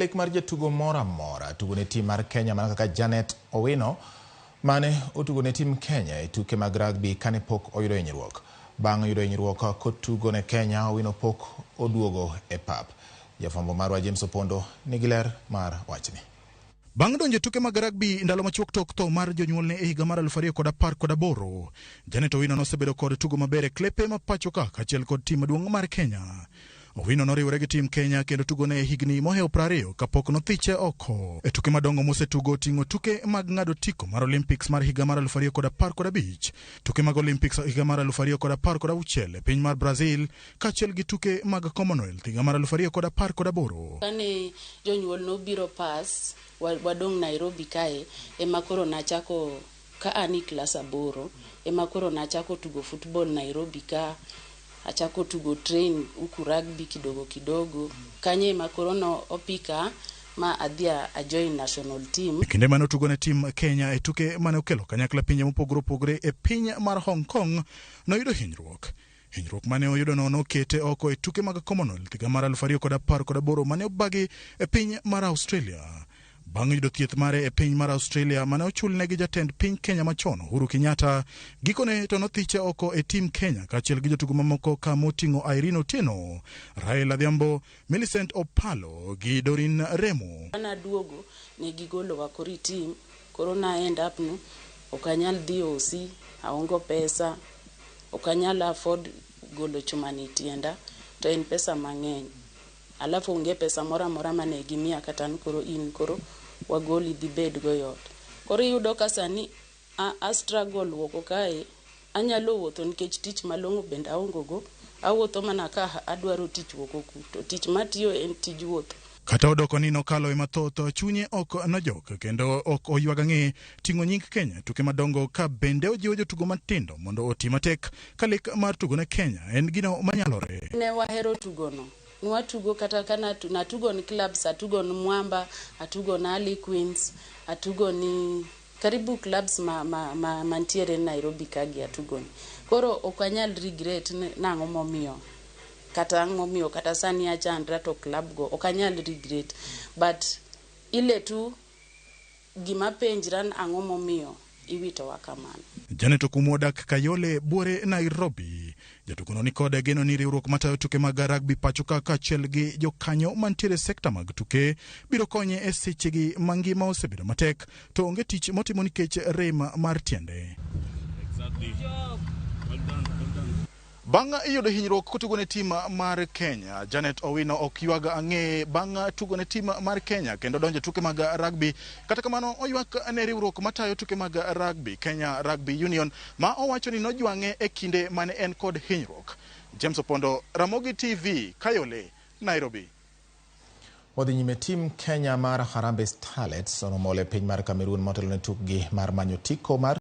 Lek mar jatugo mora mora tugo ne tim mar Kenya mana kaka Owino mane otugo ne tim Kenya e tuke mag rugby kane pok oyudo hinyruok. Bang' yudo hinyruok kotugo ne Kenya, Owino pok oduogo e pap. Jafwambo marwa James Opondo nigi ler mar wachni. Bang' donjo tuke mag rugby ndalo machuok tok tho mar jonyuolne e higa mar 2018, Owino nosebedo kod tugo maber e klepe ma pacho ka kaachiel kod tim maduong' mar Kenya. Owino noriwore gi tim Kenya kendo tugo ne higni mohew 20 kapok nothiche oko. E tuke madongo mosetugo ting'o tuke mag ng'ado tiko mar Olympics mar higa mar 2015, tuke mag Olympics higa mar 2016 e piny mar Brazil, kaachiel gi tuke mag Commonwealth higa mar 2018. Kane jonyuol nobiro pas wadong' Nairobi kae ema koro nachako ka ani klas 8 ema koro nachako tugo football Nairobi ka achako tugo train uku rugby kidogo kanye ema koro no opika ma adhia a join national team. Kinde mane otugo ne tim Kenya e tuke mane okelo kanyakla pinje mopogore e piny mar Hong Kong, noyudo hinyruok. Hinyruok mane oyudo no kete oko e tuke mag Commonwealth higa mar 2018 mane obagi e piny mar Australia. Bang' yudo thieth mare e piny mar Australia mane ochulne gi jatend piny Kenya machon Uhuru Kenyatta, gikone to nothiche oko e tim Kenya kaachiel gi jotugo mamoko ka moting'o Irene Otieno, Raila Adhiambo, Millicent Opalo gi Dorin Remo. Ana duogo ne gigolo wa kori tim, koro na end up no okanyal dhi osi, aongo pesa, okanyal afford golo chumani tienda, to en pesa mang'eny. Alafu unge pesa mora mane gimia kata koro in koro wagoli dhi bed go yot. Koro yudo ka sani a struggle woko kae, anyalo wuotho nikech tich malong'o bende aongo go, awuotho mana ka adwaro tich woko ku, to tich matiyo en tij wuotho. Kata odoko ni nokalo e mathoth, chunye ok nojok kendo ok oywaga ng'e ting'o nying Kenya tuke madongo, ka bende ojiwo jotugo matindo mondo oti matek ka lek mar tugo ne Kenya en gino manyalore. Ne wahero tugono. Nwatugo kata kana natugo ni clubs, atugo ni Mwamba, atugo na Ali Queens, atugo ni karibu clubs mantiere Nairobi kagi atugo ni. Koro okanyal regret nang'o momiyo kata sani achandra to club go okanyal regret, but ile tu gima penjran ang'o momiyo iwito wa kamano. Janet Okumodak Kayole Buore Nairobi. Jatugo ni kod geno ni riwruok matayo tuke mag rugby pacho ka kaachiel gi jokanyo mantiere sekta mag tuke biro konye e sechegi mangima osebedo matek to onge tich motimo nikech rem mar tiende. Bang' yudo hinyruok kotugo ne tim mar Kenya, Janet Owino ok ywaga ang'e bang' tugo ne tim mar Kenya kendo donjo tuke mag rugby. Kata kamano oywak ne riwruok matayo tuke mag rugby, Kenya Rugby Union, ma owacho ni nojwang'e e kinde mane en kod hinyruok. James Opondo, Ramogi TV, Kayole, Nairobi. Wadhi nyime tim Kenya mar Harambee Starlets oromo le piny mar Cameroon motelo ne tukgi mar manyo tiko mar